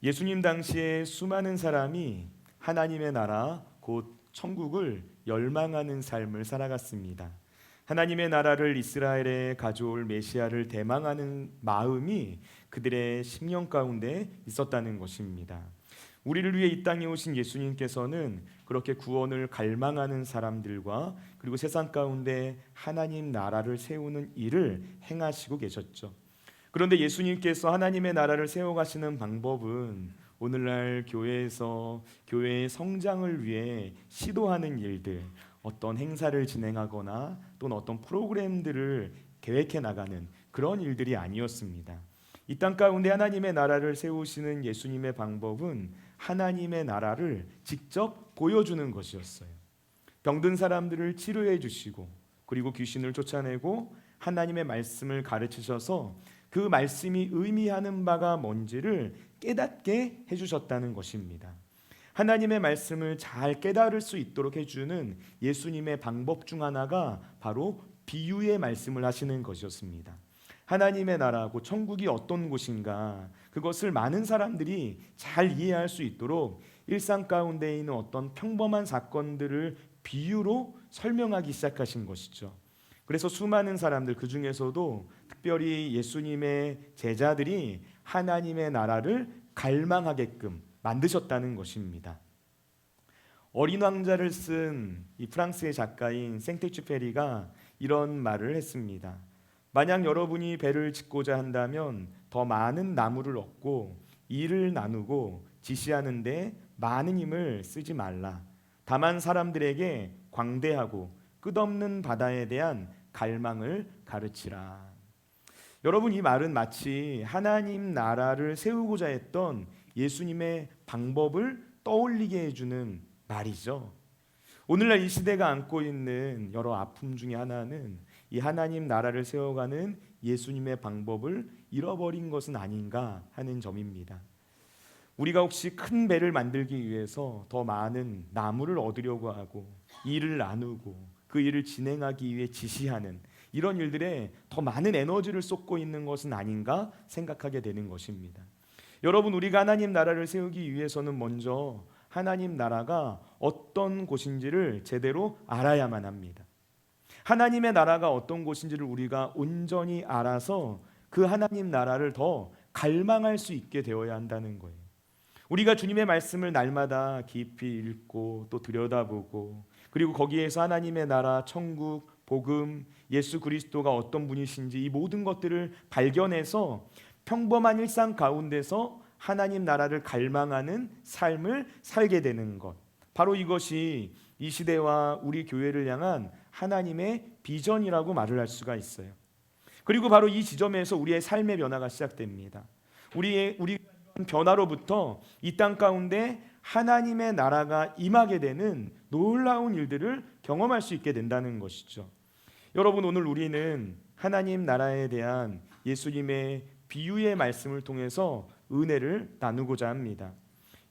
예수님 당시에 수많은 사람이 하나님의 나라 곧 천국을 열망하는 삶을 살아갔습니다. 하나님의 나라를 이스라엘에 가져올 메시아를 대망하는 마음이 그들의 심령 가운데 있었다는 것입니다. 우리를 위해 이 땅에 오신 예수님께서는 그렇게 구원을 갈망하는 사람들과 그리고 세상 가운데 하나님 나라를 세우는 일을 행하시고 계셨죠. 그런데 예수님께서 하나님의 나라를 세워가시는 방법은 오늘날 교회에서 교회의 성장을 위해 시도하는 일들, 어떤 행사를 진행하거나 또는 어떤 프로그램들을 계획해 나가는 그런 일들이 아니었습니다. 이 땅 가운데 하나님의 나라를 세우시는 예수님의 방법은 하나님의 나라를 직접 보여주는 것이었어요. 병든 사람들을 치료해 주시고 그리고 귀신을 쫓아내고 하나님의 말씀을 가르치셔서 그 말씀이 의미하는 바가 뭔지를 깨닫게 해주셨다는 것입니다. 하나님의 말씀을 잘 깨달을 수 있도록 해주는 예수님의 방법 중 하나가 바로 비유의 말씀을 하시는 것이었습니다. 하나님의 나라고 천국이 어떤 곳인가 그것을 많은 사람들이 잘 이해할 수 있도록 일상 가운데 있는 어떤 평범한 사건들을 비유로 설명하기 시작하신 것이죠. 그래서 수많은 사람들 그 중에서도 특별히 예수님의 제자들이 하나님의 나라를 갈망하게끔 만드셨다는 것입니다. 어린 왕자를 쓴 이 프랑스의 작가인 생텍쥐페리가 이런 말을 했습니다. 만약 여러분이 배를 짓고자 한다면 더 많은 나무를 얻고 일을 나누고 지시하는데 많은 힘을 쓰지 말라. 다만 사람들에게 광대하고 끝없는 바다에 대한 갈망을 가르치라. 여러분, 이 말은 마치 하나님 나라를 세우고자 했던 예수님의 방법을 떠올리게 해주는 말이죠. 오늘날 이 시대가 안고 있는 여러 아픔 중에 하나는 이 하나님 나라를 세워가는 예수님의 방법을 잃어버린 것은 아닌가 하는 점입니다. 우리가 혹시 큰 배를 만들기 위해서 더 많은 나무를 얻으려고 하고 일을 나누고 그 일을 진행하기 위해 지시하는 이런 일들에 더 많은 에너지를 쏟고 있는 것은 아닌가 생각하게 되는 것입니다. 여러분, 우리가 하나님 나라를 세우기 위해서는 먼저 하나님 나라가 어떤 곳인지를 제대로 알아야만 합니다. 하나님의 나라가 어떤 곳인지를 우리가 온전히 알아서 그 하나님 나라를 더 갈망할 수 있게 되어야 한다는 거예요. 우리가 주님의 말씀을 날마다 깊이 읽고 또 들여다보고 그리고 거기에서 하나님의 나라, 천국, 복음, 예수 그리스도가 어떤 분이신지 이 모든 것들을 발견해서 평범한 일상 가운데서 하나님 나라를 갈망하는 삶을 살게 되는 것, 바로 이것이 이 시대와 우리 교회를 향한 하나님의 비전이라고 말을 할 수가 있어요. 그리고 바로 이 지점에서 우리의 삶의 변화가 시작됩니다. 우리 변화로부터 이 땅 가운데 하나님의 나라가 임하게 되는 놀라운 일들을 경험할 수 있게 된다는 것이죠. 여러분, 오늘 우리는 하나님 나라에 대한 예수님의 비유의 말씀을 통해서 은혜를 나누고자 합니다.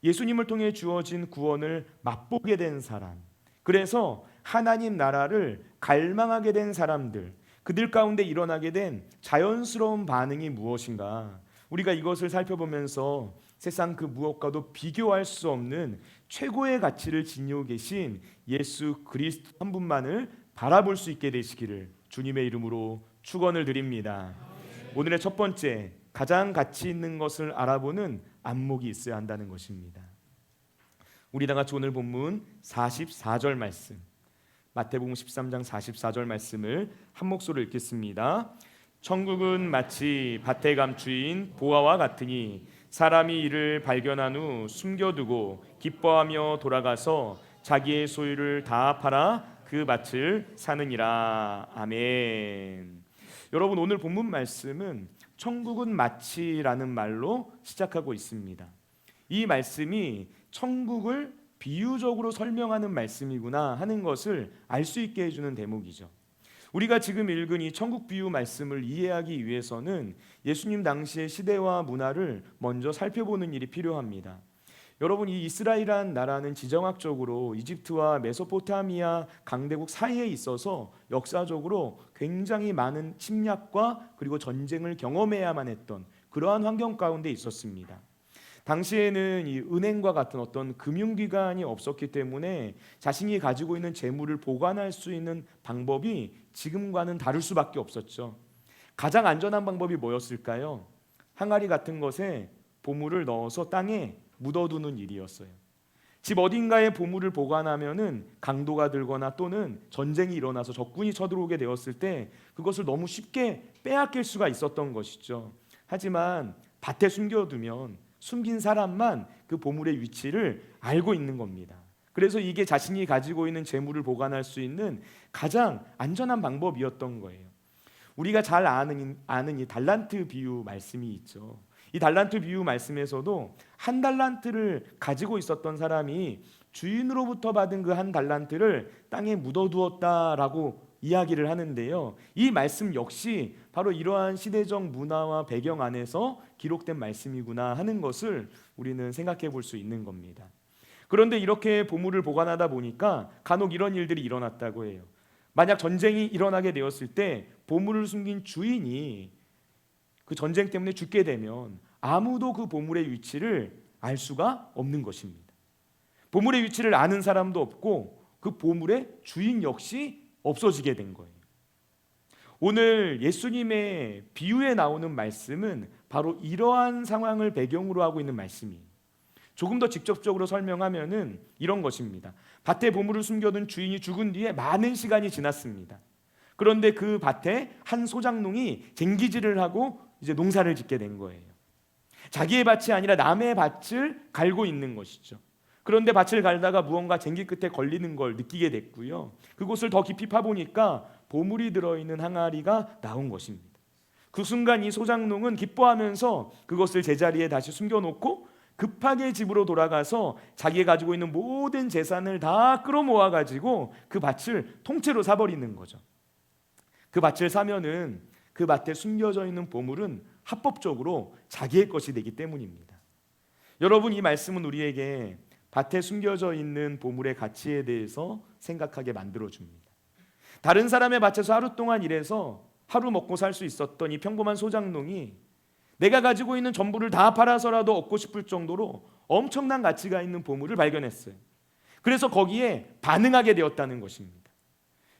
예수님을 통해 주어진 구원을 맛보게 된 사람, 그래서 하나님 나라를 갈망하게 된 사람들, 그들 가운데 일어나게 된 자연스러운 반응이 무엇인가? 우리가 이것을 살펴보면서 세상 그 무엇과도 비교할 수 없는 최고의 가치를 지니고 계신 예수 그리스도 한 분만을 바라볼 수 있게 되시기를 주님의 이름으로 축원을 드립니다. 오늘의 첫 번째, 가장 가치 있는 것을 알아보는 안목이 있어야 한다는 것입니다. 우리 다 같이 오늘 본문 44절 말씀, 마태복음 13장 44절 말씀을 한 목소리로 읽겠습니다. 천국은 마치 밭에 감추인 보화와 같으니 사람이 이를 발견한 후 숨겨두고 기뻐하며 돌아가서 자기의 소유를 다 팔아 그 밭을 사느니라. 아멘. 여러분, 오늘 본문 말씀은 천국은 마치라는 말로 시작하고 있습니다. 이 말씀이 천국을 비유적으로 설명하는 말씀이구나 하는 것을 알 수 있게 해주는 대목이죠. 우리가 지금 읽은 이 천국 비유 말씀을 이해하기 위해서는 예수님 당시의 시대와 문화를 먼저 살펴보는 일이 필요합니다. 여러분, 이 이스라엘이라는 나라는 지정학적으로 이집트와 메소포타미아 강대국 사이에 있어서 역사적으로 굉장히 많은 침략과 그리고 전쟁을 경험해야만 했던 그러한 환경 가운데 있었습니다. 당시에는 이 은행과 같은 어떤 금융기관이 없었기 때문에 자신이 가지고 있는 재물을 보관할 수 있는 방법이 지금과는 다를 수밖에 없었죠. 가장 안전한 방법이 뭐였을까요? 항아리 같은 것에 보물을 넣어서 땅에 묻어두는 일이었어요. 집 어딘가에 보물을 보관하면은 강도가 들거나 또는 전쟁이 일어나서 적군이 쳐들어오게 되었을 때 그것을 너무 쉽게 빼앗길 수가 있었던 것이죠. 하지만 밭에 숨겨두면 숨긴 사람만 그 보물의 위치를 알고 있는 겁니다. 그래서 이게 자신이 가지고 있는 재물을 보관할 수 있는 가장 안전한 방법이었던 거예요. 우리가 잘 아는 이 달란트 비유 말씀이 있죠. 이 달란트 비유 말씀에서도 한 달란트를 가지고 있었던 사람이 주인으로부터 받은 그 한 달란트를 땅에 묻어두었다라고 이야기를 하는데요. 이 말씀 역시 바로 이러한 시대적 문화와 배경 안에서 기록된 말씀이구나 하는 것을 우리는 생각해 볼 수 있는 겁니다. 그런데 이렇게 보물을 보관하다 보니까 간혹 이런 일들이 일어났다고 해요. 만약 전쟁이 일어나게 되었을 때 보물을 숨긴 주인이 그 전쟁 때문에 죽게 되면 아무도 그 보물의 위치를 알 수가 없는 것입니다. 보물의 위치를 아는 사람도 없고 그 보물의 주인 역시 없어지게 된 거예요. 오늘 예수님의 비유에 나오는 말씀은 바로 이러한 상황을 배경으로 하고 있는 말씀이에요. 조금 더 직접적으로 설명하면은 이런 것입니다. 밭에 보물을 숨겨둔 주인이 죽은 뒤에 많은 시간이 지났습니다. 그런데 그 밭에 한 소작농이 쟁기질을 하고 이제 농사를 짓게 된 거예요. 자기의 밭이 아니라 남의 밭을 갈고 있는 것이죠. 그런데 밭을 갈다가 무언가 쟁기 끝에 걸리는 걸 느끼게 됐고요. 그곳을 더 깊이 파보니까 보물이 들어있는 항아리가 나온 것입니다. 그 순간 이 소작농은 기뻐하면서 그것을 제자리에 다시 숨겨놓고 급하게 집으로 돌아가서 자기가 가지고 있는 모든 재산을 다 끌어모아 가지고 그 밭을 통째로 사버리는 거죠. 그 밭을 사면은 그 밭에 숨겨져 있는 보물은 합법적으로 자기의 것이 되기 때문입니다. 여러분, 이 말씀은 우리에게 밭에 숨겨져 있는 보물의 가치에 대해서 생각하게 만들어줍니다. 다른 사람의 밭에서 하루 동안 일해서 하루 먹고 살 수 있었던 이 평범한 소작농이 내가 가지고 있는 전부를 다 팔아서라도 얻고 싶을 정도로 엄청난 가치가 있는 보물을 발견했어요. 그래서 거기에 반응하게 되었다는 것입니다.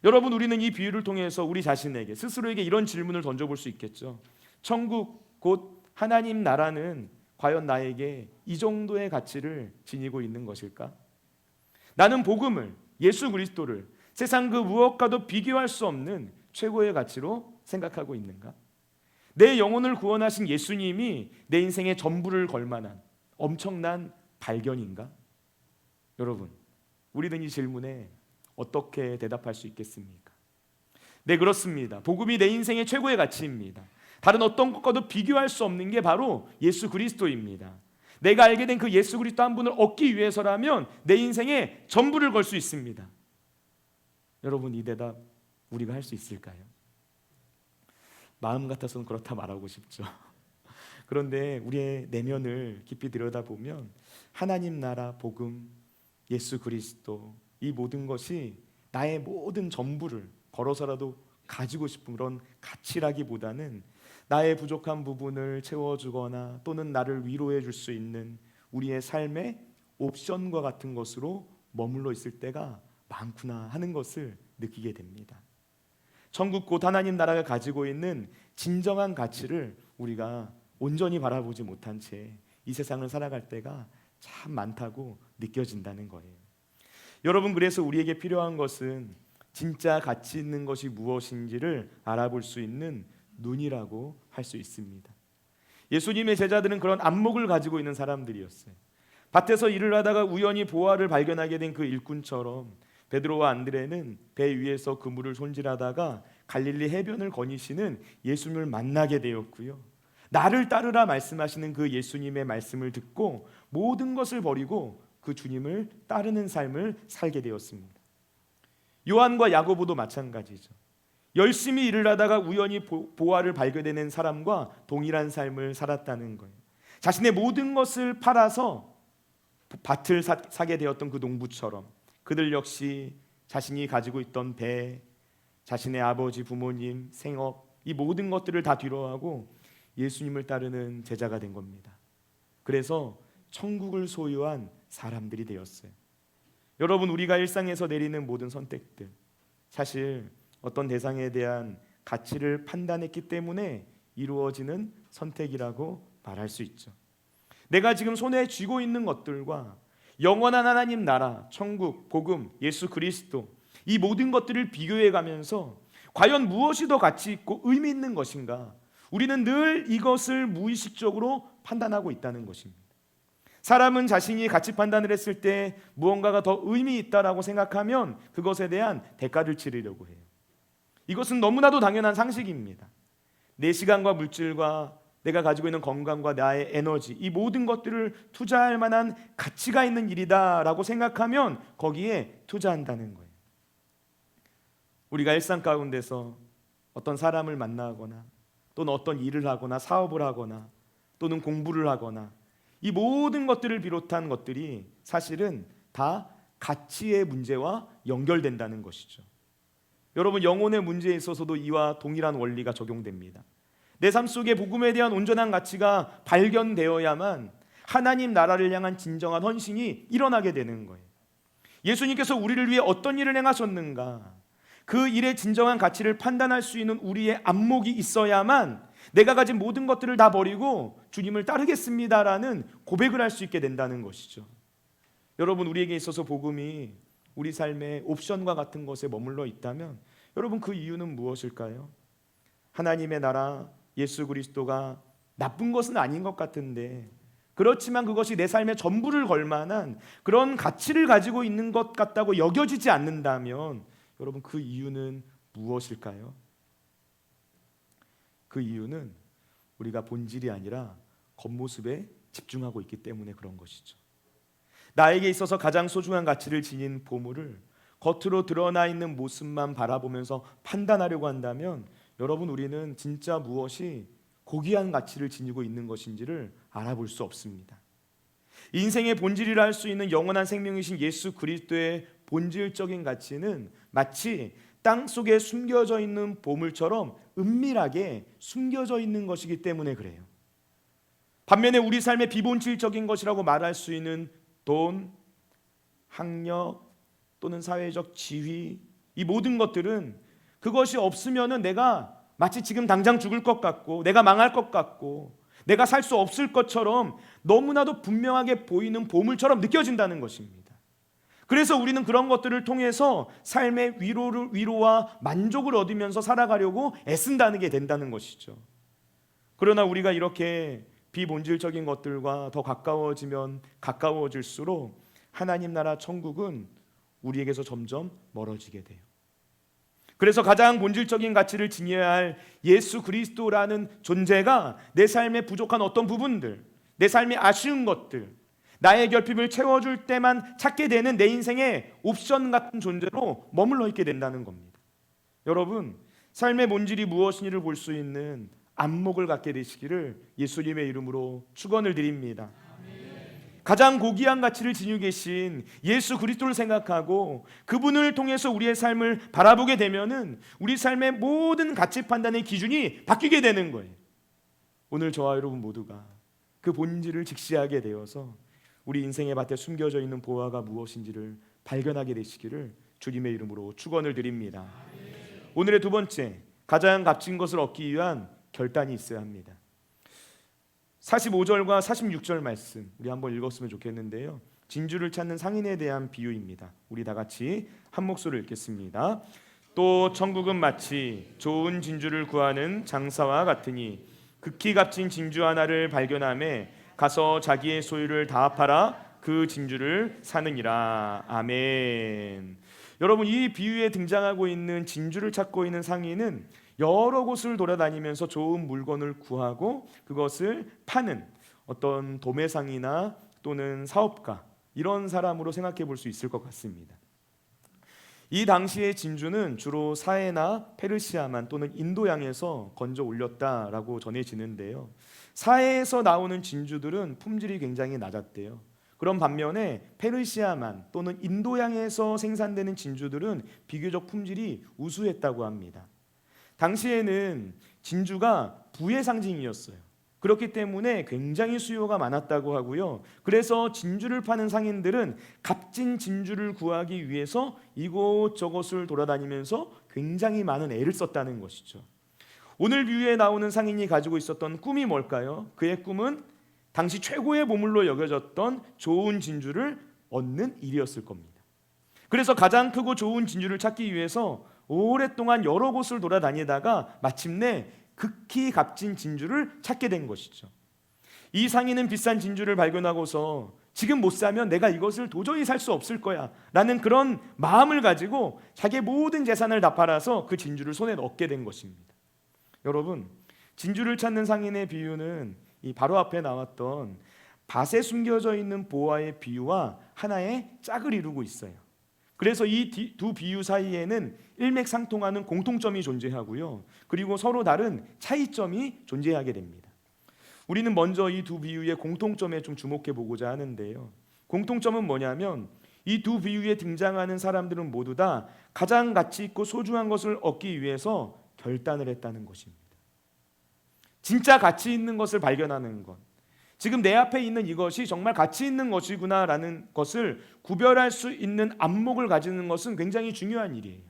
여러분, 우리는 이 비유를 통해서 우리 자신에게 스스로에게 이런 질문을 던져볼 수 있겠죠. 천국 곧 하나님 나라는 과연 나에게 이 정도의 가치를 지니고 있는 것일까? 나는 복음을, 예수 그리스도를 세상 그 무엇과도 비교할 수 없는 최고의 가치로 생각하고 있는가? 내 영혼을 구원하신 예수님이 내 인생의 전부를 걸 만한 엄청난 발견인가? 여러분, 우리는 이 질문에 어떻게 대답할 수 있겠습니까? 네, 그렇습니다. 복음이 내 인생의 최고의 가치입니다. 다른 어떤 것과도 비교할 수 없는 게 바로 예수 그리스도입니다. 내가 알게 된 그 예수 그리스도 한 분을 얻기 위해서라면 내 인생의 전부를 걸 수 있습니다. 여러분, 이 대답 우리가 할 수 있을까요? 마음 같아서는 그렇다 말하고 싶죠. 그런데 우리의 내면을 깊이 들여다보면 하나님 나라, 복음, 예수 그리스도 이 모든 것이 나의 모든 전부를 걸어서라도 가지고 싶은 그런 가치라기보다는 나의 부족한 부분을 채워주거나 또는 나를 위로해 줄 수 있는 우리의 삶의 옵션과 같은 것으로 머물러 있을 때가 많구나 하는 것을 느끼게 됩니다. 천국 곧 하나님 나라가 가지고 있는 진정한 가치를 우리가 온전히 바라보지 못한 채 이 세상을 살아갈 때가 참 많다고 느껴진다는 거예요. 여러분, 그래서 우리에게 필요한 것은 진짜 가치 있는 것이 무엇인지를 알아볼 수 있는 눈이라고 할 수 있습니다. 예수님의 제자들은 그런 안목을 가지고 있는 사람들이었어요. 밭에서 일을 하다가 우연히 보화를 발견하게 된 그 일꾼처럼 베드로와 안드레는 배 위에서 그물을 손질하다가 갈릴리 해변을 거니시는 예수님을 만나게 되었고요. 나를 따르라 말씀하시는 그 예수님의 말씀을 듣고 모든 것을 버리고 그 주님을 따르는 삶을 살게 되었습니다. 요한과 야고보도 마찬가지죠. 열심히 일을 하다가 우연히 보화를 발견해낸 사람과 동일한 삶을 살았다는 거예요. 자신의 모든 것을 팔아서 밭을 사게 되었던 그 농부처럼 그들 역시 자신이 가지고 있던 배, 자신의 아버지, 부모님, 생업 이 모든 것들을 다 뒤로하고 예수님을 따르는 제자가 된 겁니다. 그래서 천국을 소유한 사람들이 되었어요. 여러분, 우리가 일상에서 내리는 모든 선택들, 사실 어떤 대상에 대한 가치를 판단했기 때문에 이루어지는 선택이라고 말할 수 있죠. 내가 지금 손에 쥐고 있는 것들과 영원한 하나님 나라, 천국, 복음, 예수 그리스도, 이 모든 것들을 비교해 가면서 과연 무엇이 더 가치 있고 의미 있는 것인가, 우리는 늘 이것을 무의식적으로 판단하고 있다는 것입니다. 사람은 자신이 가치 판단을 했을 때 무언가가 더 의미 있다라고 생각하면 그것에 대한 대가를 치르려고 해요. 이것은 너무나도 당연한 상식입니다. 내 시간과 물질과 내가 가지고 있는 건강과 나의 에너지, 이 모든 것들을 투자할 만한 가치가 있는 일이다라고 생각하면 거기에 투자한다는 거예요. 우리가 일상 가운데서 어떤 사람을 만나거나 또는 어떤 일을 하거나 사업을 하거나 또는 공부를 하거나 이 모든 것들을 비롯한 것들이 사실은 다 가치의 문제와 연결된다는 것이죠. 여러분, 영혼의 문제에 있어서도 이와 동일한 원리가 적용됩니다. 내 삶 속에 복음에 대한 온전한 가치가 발견되어야만 하나님 나라를 향한 진정한 헌신이 일어나게 되는 거예요. 예수님께서 우리를 위해 어떤 일을 행하셨는가, 그 일의 진정한 가치를 판단할 수 있는 우리의 안목이 있어야만 내가 가진 모든 것들을 다 버리고 주님을 따르겠습니다라는 고백을 할 수 있게 된다는 것이죠. 여러분, 우리에게 있어서 복음이 우리 삶의 옵션과 같은 것에 머물러 있다면 여러분, 그 이유는 무엇일까요? 하나님의 나라, 예수 그리스도가 나쁜 것은 아닌 것 같은데, 그렇지만 그것이 내 삶의 전부를 걸 만한 그런 가치를 가지고 있는 것 같다고 여겨지지 않는다면 여러분, 그 이유는 무엇일까요? 그 이유는 우리가 본질이 아니라 겉모습에 집중하고 있기 때문에 그런 것이죠. 나에게 있어서 가장 소중한 가치를 지닌 보물을 겉으로 드러나 있는 모습만 바라보면서 판단하려고 한다면 여러분, 우리는 진짜 무엇이 고귀한 가치를 지니고 있는 것인지를 알아볼 수 없습니다. 인생의 본질이라 할 수 있는 영원한 생명이신 예수 그리스도의 본질적인 가치는 마치 땅 속에 숨겨져 있는 보물처럼 은밀하게 숨겨져 있는 것이기 때문에 그래요. 반면에 우리 삶의 비본질적인 것이라고 말할 수 있는 돈, 학력 또는 사회적 지위, 이 모든 것들은 그것이 없으면은 내가 마치 지금 당장 죽을 것 같고 내가 망할 것 같고 내가 살 수 없을 것처럼 너무나도 분명하게 보이는 보물처럼 느껴진다는 것입니다. 그래서 우리는 그런 것들을 통해서 삶의 위로와 만족을 얻으면서 살아가려고 애쓴다는 게 된다는 것이죠. 그러나 우리가 이렇게 비본질적인 것들과 더 가까워지면 가까워질수록 하나님 나라 천국은 우리에게서 점점 멀어지게 돼요. 그래서 가장 본질적인 가치를 지녀야 할 예수 그리스도라는 존재가 내 삶의 부족한 어떤 부분들, 내 삶의 아쉬운 것들, 나의 결핍을 채워줄 때만 찾게 되는 내 인생의 옵션 같은 존재로 머물러 있게 된다는 겁니다. 여러분, 삶의 본질이 무엇인지를 볼 수 있는 안목을 갖게 되시기를 예수님의 이름으로 축원을 드립니다. 가장 고귀한 가치를 지니고 계신 예수 그리스도를 생각하고 그분을 통해서 우리의 삶을 바라보게 되면은 우리 삶의 모든 가치 판단의 기준이 바뀌게 되는 거예요. 오늘 저와 여러분 모두가 그 본질을 직시하게 되어서 우리 인생의 밭에 숨겨져 있는 보화가 무엇인지를 발견하게 되시기를 주님의 이름으로 축원을 드립니다. 오늘의 두 번째, 가장 값진 것을 얻기 위한 결단이 있어야 합니다. 45절과 46절 말씀 우리 한번 읽었으면 좋겠는데요. 진주를 찾는 상인에 대한 비유입니다. 우리 다 같이 한 목소리로 읽겠습니다. 또 천국은 마치 좋은 진주를 구하는 장사와 같으니 극히 값진 진주 하나를 발견하매 가서 자기의 소유를 다 팔아 그 진주를 사느니라. 아멘. 여러분, 이 비유에 등장하고 있는 진주를 찾고 있는 상인은 여러 곳을 돌아다니면서 좋은 물건을 구하고 그것을 파는 어떤 도매상이나 또는 사업가, 이런 사람으로 생각해 볼 수 있을 것 같습니다. 이 당시의 진주는 주로 사해나 페르시아만 또는 인도양에서 건져 올렸다라고 전해지는데요. 사해에서 나오는 진주들은 품질이 굉장히 낮았대요. 그런 반면에 페르시아만 또는 인도양에서 생산되는 진주들은 비교적 품질이 우수했다고 합니다. 당시에는 진주가 부의 상징이었어요. 그렇기 때문에 굉장히 수요가 많았다고 하고요. 그래서 진주를 파는 상인들은 값진 진주를 구하기 위해서 이곳저곳을 돌아다니면서 굉장히 많은 애를 썼다는 것이죠. 오늘 비유에 나오는 상인이 가지고 있었던 꿈이 뭘까요? 그의 꿈은 당시 최고의 보물로 여겨졌던 좋은 진주를 얻는 일이었을 겁니다. 그래서 가장 크고 좋은 진주를 찾기 위해서 오랫동안 여러 곳을 돌아다니다가 마침내 극히 값진 진주를 찾게 된 것이죠. 이 상인은 비싼 진주를 발견하고서 지금 못 사면 내가 이것을 도저히 살 수 없을 거야 라는 그런 마음을 가지고 자기의 모든 재산을 다 팔아서 그 진주를 손에 넣게 된 것입니다. 여러분, 진주를 찾는 상인의 비유는 이 바로 앞에 나왔던 밭에 숨겨져 있는 보화의 비유와 하나의 짝을 이루고 있어요. 그래서 이 두 비유 사이에는 일맥상통하는 공통점이 존재하고요. 그리고 서로 다른 차이점이 존재하게 됩니다. 우리는 먼저 이 두 비유의 공통점에 좀 주목해 보고자 하는데요. 공통점은 뭐냐면 이 두 비유에 등장하는 사람들은 모두 다 가장 가치 있고 소중한 것을 얻기 위해서 결단을 했다는 것입니다. 진짜 가치 있는 것을 발견하는 것, 지금 내 앞에 있는 이것이 정말 가치 있는 것이구나라는 것을 구별할 수 있는 안목을 가지는 것은 굉장히 중요한 일이에요.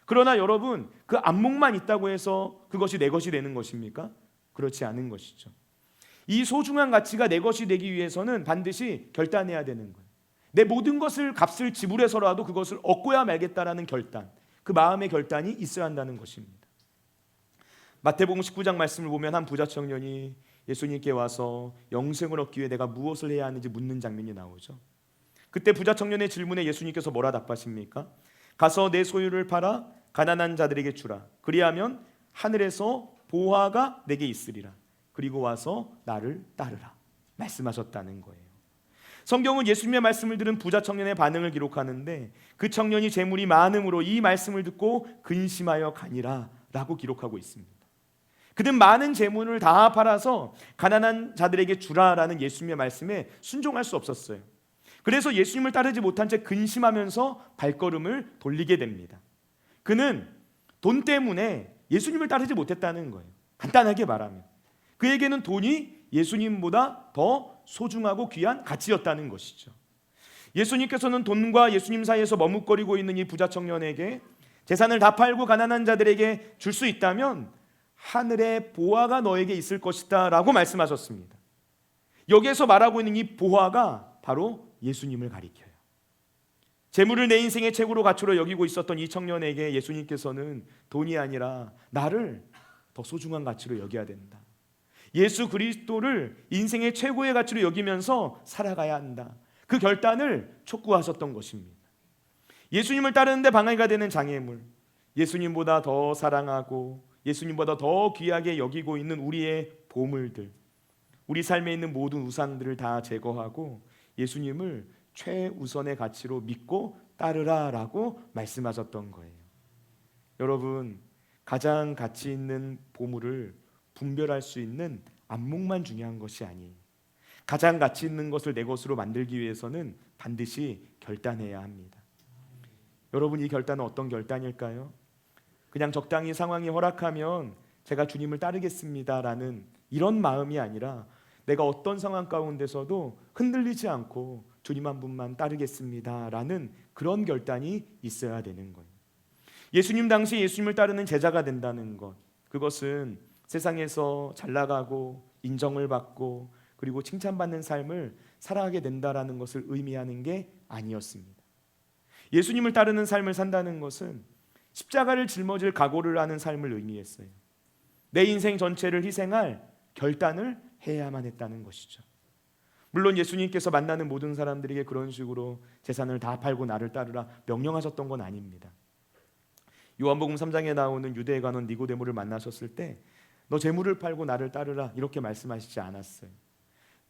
그러나 여러분, 그 안목만 있다고 해서 그것이 내 것이 되는 것입니까? 그렇지 않은 것이죠. 이 소중한 가치가 내 것이 되기 위해서는 반드시 결단해야 되는 거예요. 내 모든 것을 값을 지불해서라도 그것을 얻고야 말겠다라는 결단, 그 마음의 결단이 있어야 한다는 것입니다. 마태복음 19장 말씀을 보면 한 부자 청년이 예수님께 와서 영생을 얻기 위해 내가 무엇을 해야 하는지 묻는 장면이 나오죠. 그때 부자 청년의 질문에 예수님께서 뭐라 답하십니까? 가서 내 소유를 팔아 가난한 자들에게 주라. 그리하면 하늘에서 보화가 내게 있으리라. 그리고 와서 나를 따르라. 말씀하셨다는 거예요. 성경은 예수님의 말씀을 들은 부자 청년의 반응을 기록하는데 그 청년이 재물이 많음으로 이 말씀을 듣고 근심하여 가니라 라고 기록하고 있습니다. 그는 많은 재물을 다 팔아서 가난한 자들에게 주라라는 예수님의 말씀에 순종할 수 없었어요. 그래서 예수님을 따르지 못한 채 근심하면서 발걸음을 돌리게 됩니다. 그는 돈 때문에 예수님을 따르지 못했다는 거예요. 간단하게 말하면 그에게는 돈이 예수님보다 더 소중하고 귀한 가치였다는 것이죠. 예수님께서는 돈과 예수님 사이에서 머뭇거리고 있는 이 부자 청년에게 재산을 다 팔고 가난한 자들에게 줄 수 있다면 하늘의 보화가 너에게 있을 것이다 라고 말씀하셨습니다. 여기에서 말하고 있는 이 보화가 바로 예수님을 가리켜요. 재물을 내 인생의 최고로 가치로 여기고 있었던 이 청년에게 예수님께서는 돈이 아니라 나를 더 소중한 가치로 여겨야 된다. 예수 그리스도를 인생의 최고의 가치로 여기면서 살아가야 한다. 그 결단을 촉구하셨던 것입니다. 예수님을 따르는데 방해가 되는 장애물, 예수님보다 더 사랑하고 예수님보다 더 귀하게 여기고 있는 우리의 보물들, 우리 삶에 있는 모든 우상들을 다 제거하고 예수님을 최우선의 가치로 믿고 따르라라고 말씀하셨던 거예요. 여러분, 가장 가치 있는 보물을 분별할 수 있는 안목만 중요한 것이 아니에요. 가장 가치 있는 것을 내 것으로 만들기 위해서는 반드시 결단해야 합니다. 여러분, 이 결단은 어떤 결단일까요? 그냥 적당히 상황이 허락하면 제가 주님을 따르겠습니다라는 이런 마음이 아니라 내가 어떤 상황 가운데서도 흔들리지 않고 주님 한 분만 따르겠습니다라는 그런 결단이 있어야 되는 거예요. 예수님 당시 예수님을 따르는 제자가 된다는 것, 그것은 세상에서 잘 나가고 인정을 받고 그리고 칭찬받는 삶을 살아가게 된다라는 것을 의미하는 게 아니었습니다. 예수님을 따르는 삶을 산다는 것은 십자가를 짊어질 각오를 하는 삶을 의미했어요. 내 인생 전체를 희생할 결단을 해야만 했다는 것이죠. 물론 예수님께서 만나는 모든 사람들에게 그런 식으로 재산을 다 팔고 나를 따르라 명령하셨던 건 아닙니다. 요한복음 3장에 나오는 유대의 관원 니고데모를 만나셨을 때 너 재물을 팔고 나를 따르라 이렇게 말씀하시지 않았어요.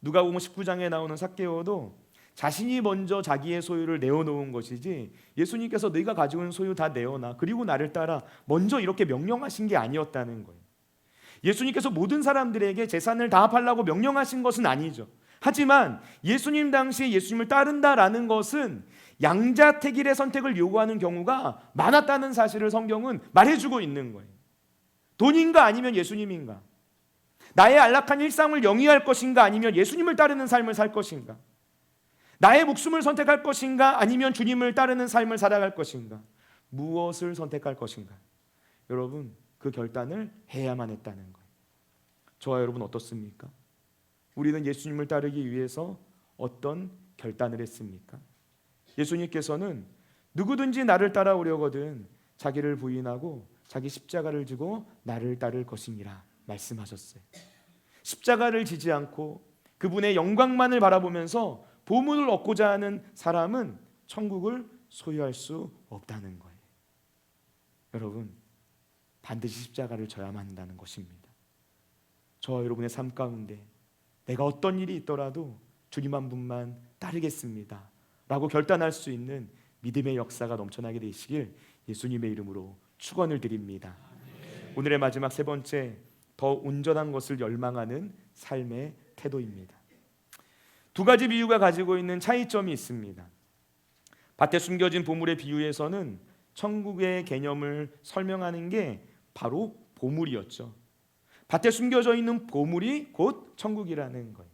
누가복음 19장에 나오는 삭개오도 자신이 먼저 자기의 소유를 내어놓은 것이지 예수님께서 네가 가지고 있는 소유 다 내어놔 그리고 나를 따라 먼저 이렇게 명령하신 게 아니었다는 거예요. 예수님께서 모든 사람들에게 재산을 다 팔라고 명령하신 것은 아니죠. 하지만 예수님 당시 예수님을 따른다라는 것은 양자택일의 선택을 요구하는 경우가 많았다는 사실을 성경은 말해주고 있는 거예요. 돈인가 아니면 예수님인가? 나의 안락한 일상을 영위할 것인가 아니면 예수님을 따르는 삶을 살 것인가? 나의 목숨을 선택할 것인가 아니면 주님을 따르는 삶을 살아갈 것인가? 무엇을 선택할 것인가? 여러분, 그 결단을 해야만 했다는 거예요. 저와 여러분 어떻습니까? 우리는 예수님을 따르기 위해서 어떤 결단을 했습니까? 예수님께서는 누구든지 나를 따라오려거든 자기를 부인하고 자기 십자가를 지고 나를 따를 것이니라 말씀하셨어요. 십자가를 지지 않고 그분의 영광만을 바라보면서 보물을 얻고자 하는 사람은 천국을 소유할 수 없다는 거예요. 여러분, 반드시 십자가를 져야만 한다는 것입니다. 저와 여러분의 삶 가운데 내가 어떤 일이 있더라도 주님 한 분만 따르겠습니다 라고 결단할 수 있는 믿음의 역사가 넘쳐나게 되시길 예수님의 이름으로 축원을 드립니다. 오늘의 마지막 세 번째, 더 온전한 것을 열망하는 삶의 태도입니다. 두 가지 비유가 가지고 있는 차이점이 있습니다. 밭에 숨겨진 보물의 비유에서는 천국의 개념을 설명하는 게 바로 보물이었죠. 밭에 숨겨져 있는 보물이 곧 천국이라는 거예요.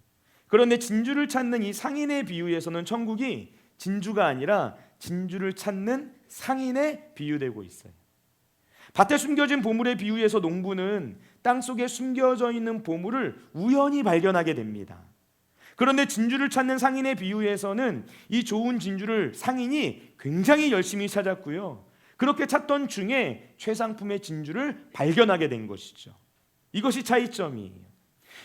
그런데 진주를 찾는 이 상인의 비유에서는 천국이 진주가 아니라 진주를 찾는 상인에 비유되고 있어요. 밭에 숨겨진 보물의 비유에서 농부는 땅속에 숨겨져 있는 보물을 우연히 발견하게 됩니다. 그런데 진주를 찾는 상인의 비유에서는 이 좋은 진주를 상인이 굉장히 열심히 찾았고요, 그렇게 찾던 중에 최상품의 진주를 발견하게 된 것이죠. 이것이 차이점이에요.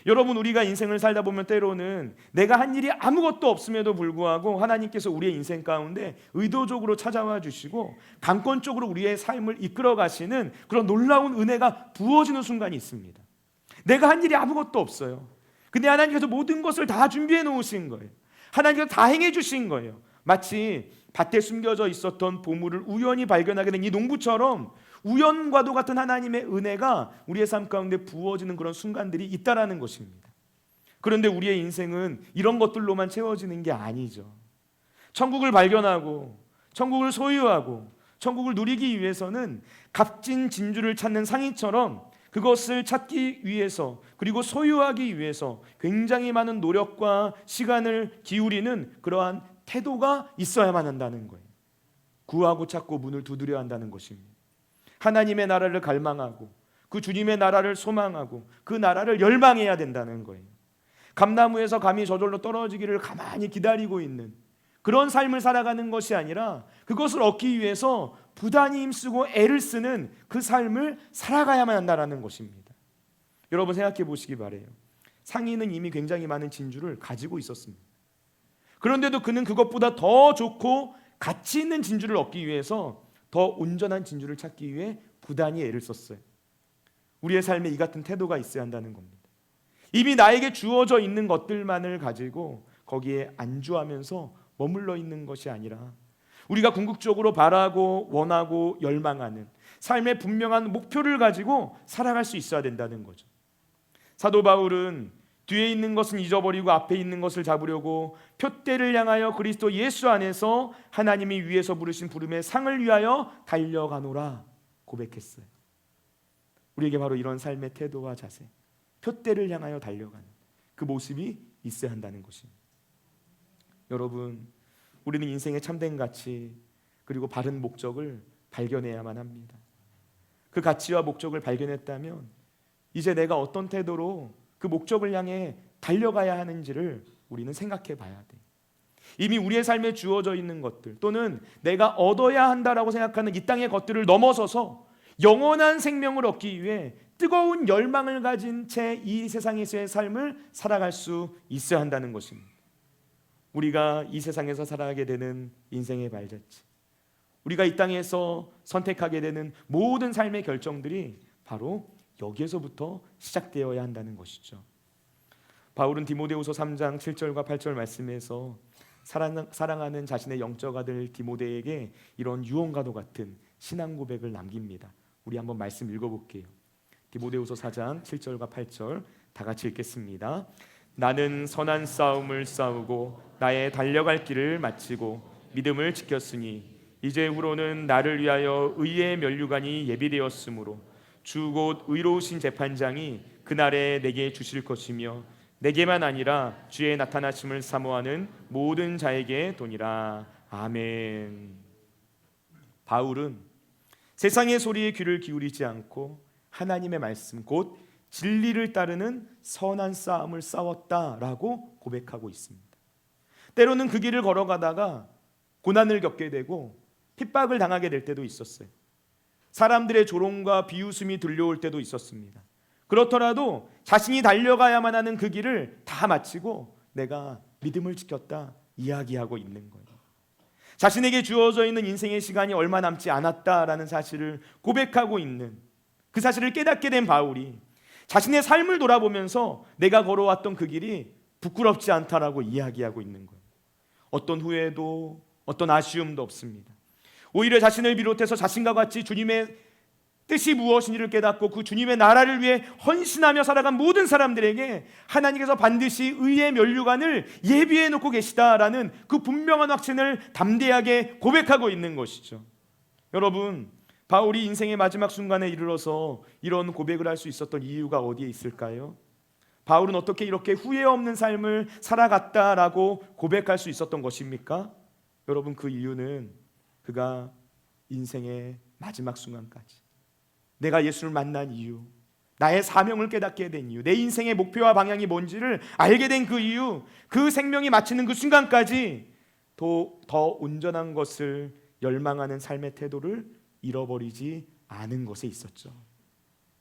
여러분, 우리가 인생을 살다 보면 때로는 내가 한 일이 아무것도 없음에도 불구하고 하나님께서 우리의 인생 가운데 의도적으로 찾아와 주시고 강권적으로 우리의 삶을 이끌어 가시는 그런 놀라운 은혜가 부어지는 순간이 있습니다. 내가 한 일이 아무것도 없어요. 근데 하나님께서 모든 것을 다 준비해 놓으신 거예요. 하나님께서 다 행해 주신 거예요. 마치 밭에 숨겨져 있었던 보물을 우연히 발견하게 된 이 농부처럼 우연과도 같은 하나님의 은혜가 우리의 삶 가운데 부어지는 그런 순간들이 있다라는 것입니다. 그런데 우리의 인생은 이런 것들로만 채워지는 게 아니죠. 천국을 발견하고 천국을 소유하고 천국을 누리기 위해서는 값진 진주를 찾는 상인처럼 그것을 찾기 위해서 그리고 소유하기 위해서 굉장히 많은 노력과 시간을 기울이는 그러한 태도가 있어야만 한다는 거예요. 구하고 찾고 문을 두드려야 한다는 것입니다. 하나님의 나라를 갈망하고 그 주님의 나라를 소망하고 그 나라를 열망해야 된다는 거예요. 감나무에서 감이 저절로 떨어지기를 가만히 기다리고 있는 그런 삶을 살아가는 것이 아니라 그것을 얻기 위해서 부단히 힘쓰고 애를 쓰는 그 삶을 살아가야만 한다는 것입니다. 여러분, 생각해 보시기 바라요. 상인은 이미 굉장히 많은 진주를 가지고 있었습니다. 그런데도 그는 그것보다 더 좋고 가치 있는 진주를 얻기 위해서 더 온전한 진주를 찾기 위해 부단히 애를 썼어요. 우리의 삶에 이 같은 태도가 있어야 한다는 겁니다. 이미 나에게 주어져 있는 것들만을 가지고 거기에 안주하면서 머물러 있는 것이 아니라 우리가 궁극적으로 바라고 원하고 열망하는 삶의 분명한 목표를 가지고 살아갈 수 있어야 된다는 거죠. 사도 바울은 뒤에 있는 것은 잊어버리고 앞에 있는 것을 잡으려고 표대를 향하여 그리스도 예수 안에서 하나님이 위에서 부르신 부름의 상을 위하여 달려가노라 고백했어요. 우리에게 바로 이런 삶의 태도와 자세, 표대를 향하여 달려가는 그 모습이 있어야 한다는 것입니다. 여러분, 우리는 인생의 참된 가치 그리고 바른 목적을 발견해야만 합니다. 그 가치와 목적을 발견했다면 이제 내가 어떤 태도로 그 목적을 향해 달려가야 하는지를 우리는 생각해 봐야 돼. 이미 우리의 삶에 주어져 있는 것들 또는 내가 얻어야 한다라고 생각하는 이 땅의 것들을 넘어서서 영원한 생명을 얻기 위해 뜨거운 열망을 가진 채 이 세상에서의 삶을 살아갈 수 있어야 한다는 것입니다. 우리가 이 세상에서 살아가게 되는 인생의 발자취, 우리가 이 땅에서 선택하게 되는 모든 삶의 결정들이 바로 여기에서부터 시작되어야 한다는 것이죠. 바울은 디모데후서 3장 7절과 8절 말씀에서 사랑하는 자신의 영적 아들 디모데에게 이런 유언과도 같은 신앙 고백을 남깁니다. 우리 한번 말씀 읽어볼게요. 디모데후서 4장 7절과 8절 다 같이 읽겠습니다. 나는 선한 싸움을 싸우고 나의 달려갈 길을 마치고 믿음을 지켰으니 이제 후로는 나를 위하여 의의 면류관이 예비되었으므로 주 곧 의로우신 재판장이 그날에 내게 주실 것이며 내게만 아니라 주의 나타나심을 사모하는 모든 자에게 도니라. 아멘. 바울은 세상의 소리에 귀를 기울이지 않고 하나님의 말씀 곧 진리를 따르는 선한 싸움을 싸웠다라고 고백하고 있습니다. 때로는 그 길을 걸어가다가 고난을 겪게 되고 핍박을 당하게 될 때도 있었어요. 사람들의 조롱과 비웃음이 들려올 때도 있었습니다. 그렇더라도 자신이 달려가야만 하는 그 길을 다 마치고 내가 믿음을 지켰다 이야기하고 있는 거예요. 자신에게 주어져 있는 인생의 시간이 얼마 남지 않았다라는 사실을 고백하고 있는, 그 사실을 깨닫게 된 바울이 자신의 삶을 돌아보면서 내가 걸어왔던 그 길이 부끄럽지 않다라고 이야기하고 있는 거예요. 어떤 후회도 어떤 아쉬움도 없습니다. 오히려 자신을 비롯해서 자신과 같이 주님의 뜻이 무엇인지를 깨닫고 그 주님의 나라를 위해 헌신하며 살아간 모든 사람들에게 하나님께서 반드시 의의 면류관을 예비해 놓고 계시다라는 그 분명한 확신을 담대하게 고백하고 있는 것이죠. 여러분, 바울이 인생의 마지막 순간에 이르러서 이런 고백을 할 수 있었던 이유가 어디에 있을까요? 바울은 어떻게 이렇게 후회 없는 삶을 살아갔다라고 고백할 수 있었던 것입니까? 여러분, 그 이유는 그가 인생의 마지막 순간까지 내가 예수를 만난 이유, 나의 사명을 깨닫게 된 이유, 내 인생의 목표와 방향이 뭔지를 알게 된 그 이유, 그 생명이 마치는 그 순간까지 더 온전한 것을 열망하는 삶의 태도를 잃어버리지 않은 것에 있었죠.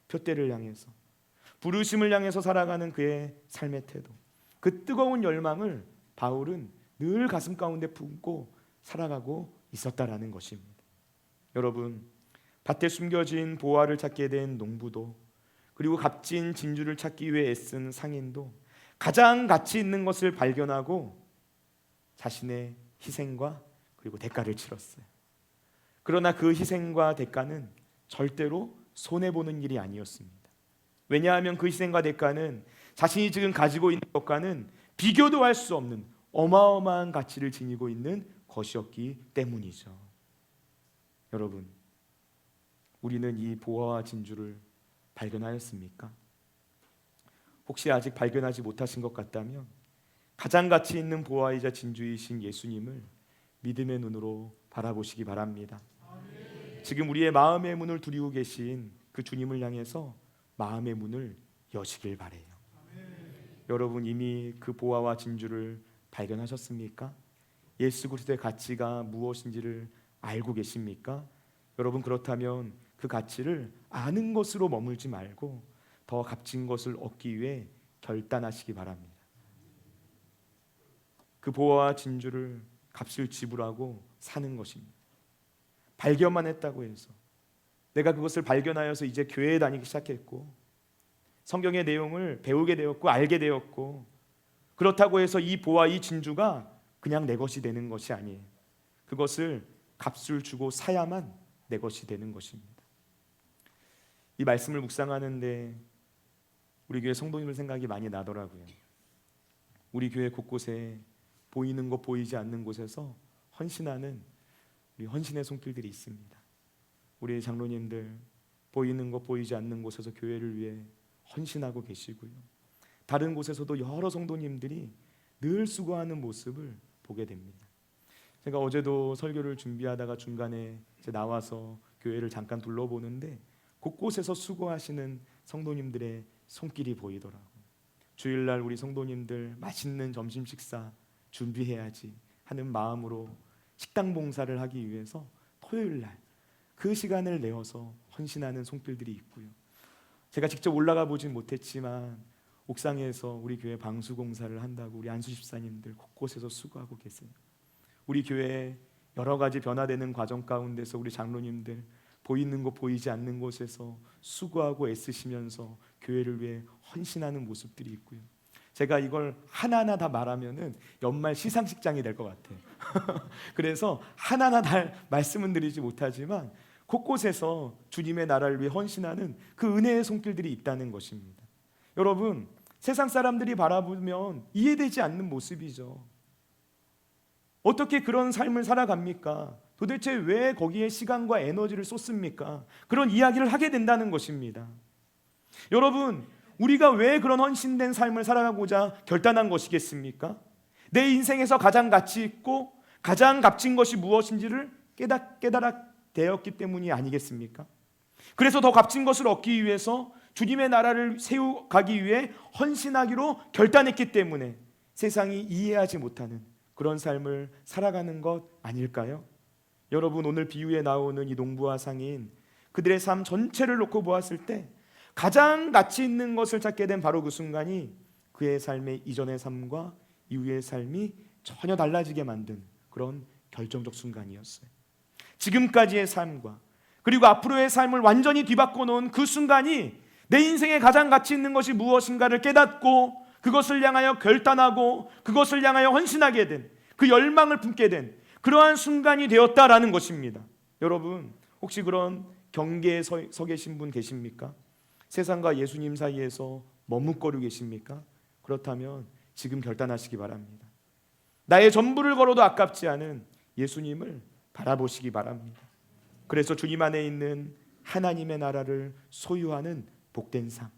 표대를 향해서, 부르심을 향해서 살아가는 그의 삶의 태도, 그 뜨거운 열망을 바울은 늘 가슴 가운데 품고 살아가고 있었다라는 것입니다. 여러분, 밭에 숨겨진 보화를 찾게 된 농부도, 그리고 값진 진주를 찾기 위해 애쓴 상인도 가장 가치 있는 것을 발견하고 자신의 희생과 그리고 대가를 치렀어요. 그러나 그 희생과 대가는 절대로 손해보는 일이 아니었습니다. 왜냐하면 그 희생과 대가는 자신이 지금 가지고 있는 것과는 비교도 할 수 없는 어마어마한 가치를 지니고 있는 것이었기 때문이죠. 여러분, 우리는 이 보화와 진주를 발견하였습니까? 혹시 아직 발견하지 못하신 것 같다면 가장 가치 있는 보화이자 진주이신 예수님을 믿음의 눈으로 바라보시기 바랍니다. 지금 우리의 마음의 문을 두리고 계신 그 주님을 향해서 마음의 문을 여시길 바라요. 여러분, 이미 그 보화와 진주를 발견하셨습니까? 예수 그리스도의 가치가 무엇인지를 알고 계십니까? 여러분, 그렇다면 그 가치를 아는 것으로 머물지 말고 더 값진 것을 얻기 위해 결단하시기 바랍니다. 그 보화와 진주를 값을 지불하고 사는 것입니다. 발견만 했다고 해서, 내가 그것을 발견하여서 이제 교회에 다니기 시작했고 성경의 내용을 배우게 되었고 알게 되었고, 그렇다고 해서 이 보화, 이 진주가 그냥 내 것이 되는 것이 아니에요. 그것을 값을 주고 사야만 내 것이 되는 것입니다. 이 말씀을 묵상하는데 우리 교회 성도님들 생각이 많이 나더라고요. 우리 교회 곳곳에 보이는 것 보이지 않는 곳에서 헌신하는 우리 헌신의 손길들이 있습니다. 우리 장로님들 보이는 것 보이지 않는 곳에서 교회를 위해 헌신하고 계시고요. 다른 곳에서도 여러 성도님들이 늘 수고하는 모습을 보게 됩니다. 제가 어제도 설교를 준비하다가 중간에 나와서 교회를 잠깐 둘러보는데 곳곳에서 수고하시는 성도님들의 손길이 보이더라고요. 주일날 우리 성도님들 맛있는 점심 식사 준비해야지 하는 마음으로 식당 봉사를 하기 위해서 토요일날 그 시간을 내어서 헌신하는 손길들이 있고요. 제가 직접 올라가 보진 못했지만 옥상에서 우리 교회 방수공사를 한다고 우리 안수 집사님들 곳곳에서 수고하고 계세요. 우리 교회에 여러 가지 변화되는 과정 가운데서 우리 장로님들 보이는 곳 보이지 않는 곳에서 수고하고 애쓰시면서 교회를 위해 헌신하는 모습들이 있고요. 제가 이걸 하나하나 다 말하면은 연말 시상식장이 될 것 같아요. 그래서 하나하나 다 말씀은 드리지 못하지만 곳곳에서 주님의 나라를 위해 헌신하는 그 은혜의 손길들이 있다는 것입니다. 여러분, 세상 사람들이 바라보면 이해되지 않는 모습이죠. 어떻게 그런 삶을 살아갑니까? 도대체 왜 거기에 시간과 에너지를 쏟습니까? 그런 이야기를 하게 된다는 것입니다. 여러분, 우리가 왜 그런 헌신된 삶을 살아가고자 결단한 것이겠습니까? 내 인생에서 가장 가치 있고 가장 값진 것이 무엇인지를 깨달아 되었기 때문이 아니겠습니까? 그래서 더 값진 것을 얻기 위해서 주님의 나라를 세워가기 위해 헌신하기로 결단했기 때문에 세상이 이해하지 못하는 그런 삶을 살아가는 것 아닐까요? 여러분, 오늘 비유에 나오는 이 농부와 상인, 그들의 삶 전체를 놓고 보았을 때 가장 가치 있는 것을 찾게 된 바로 그 순간이 그의 삶의 이전의 삶과 이후의 삶이 전혀 달라지게 만든 그런 결정적 순간이었어요. 지금까지의 삶과 그리고 앞으로의 삶을 완전히 뒤바꿔 놓은 그 순간이 내 인생에 가장 가치 있는 것이 무엇인가를 깨닫고 그것을 향하여 결단하고 그것을 향하여 헌신하게 된, 그 열망을 품게 된 그러한 순간이 되었다라는 것입니다. 여러분, 혹시 그런 경계에 서 계신 분 계십니까? 세상과 예수님 사이에서 머뭇거리고 계십니까? 그렇다면 지금 결단하시기 바랍니다. 나의 전부를 걸어도 아깝지 않은 예수님을 바라보시기 바랍니다. 그래서 주님 안에 있는 하나님의 나라를 소유하는 복된 삶,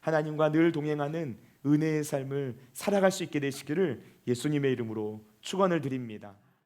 하나님과 늘 동행하는 은혜의 삶을 살아갈 수 있게 되시기를 예수님의 이름으로 축원을 드립니다.